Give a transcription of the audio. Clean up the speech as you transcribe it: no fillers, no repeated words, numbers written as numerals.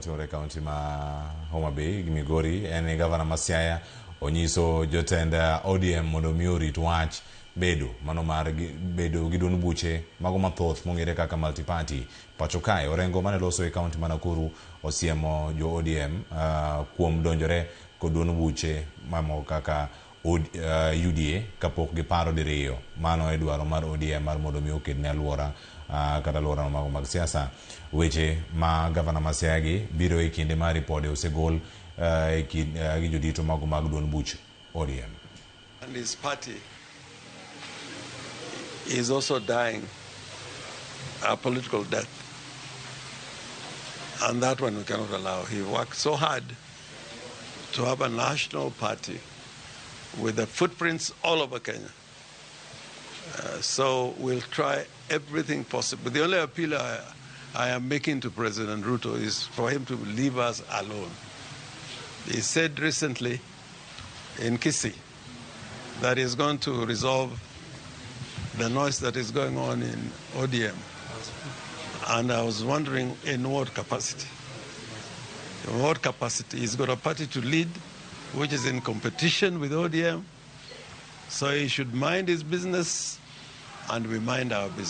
Tore County ma Homa Bay, Migori, and Gavana Masiaya, Onyiso Jotenda ODM Modomiori to watch Bedo, Manomar Bedo Gidun Buche, Magomathos, Mongireka Multiparty, Pachokai, Orengo Maneloso County Manakuru, Osiemo, Jo ODM, Kuom Donjore, Kodun Buche, Mamo Kaka. UDA kapok giparo diriyo mano edwaro mar ODM mar mondo mi oked ne alwora kata alwora mag siasa weche ma Gavana Masiagi biro e kinde mar ripode osegol e gi jodito mag duond buch ODM. And his party is also dying a political death, and that one we cannot allow. He worked so hard to have a national party with the footprints all over Kenya. So we'll try everything possible. The only appeal I am making to President Ruto is for him to leave us alone. He said recently in Kisii that he's going to resolve the noise that is going on in ODM. And I was wondering in what capacity? In what capacity? He's got a party to lead which is in competition with ODM, so he should mind his business and we mind our business.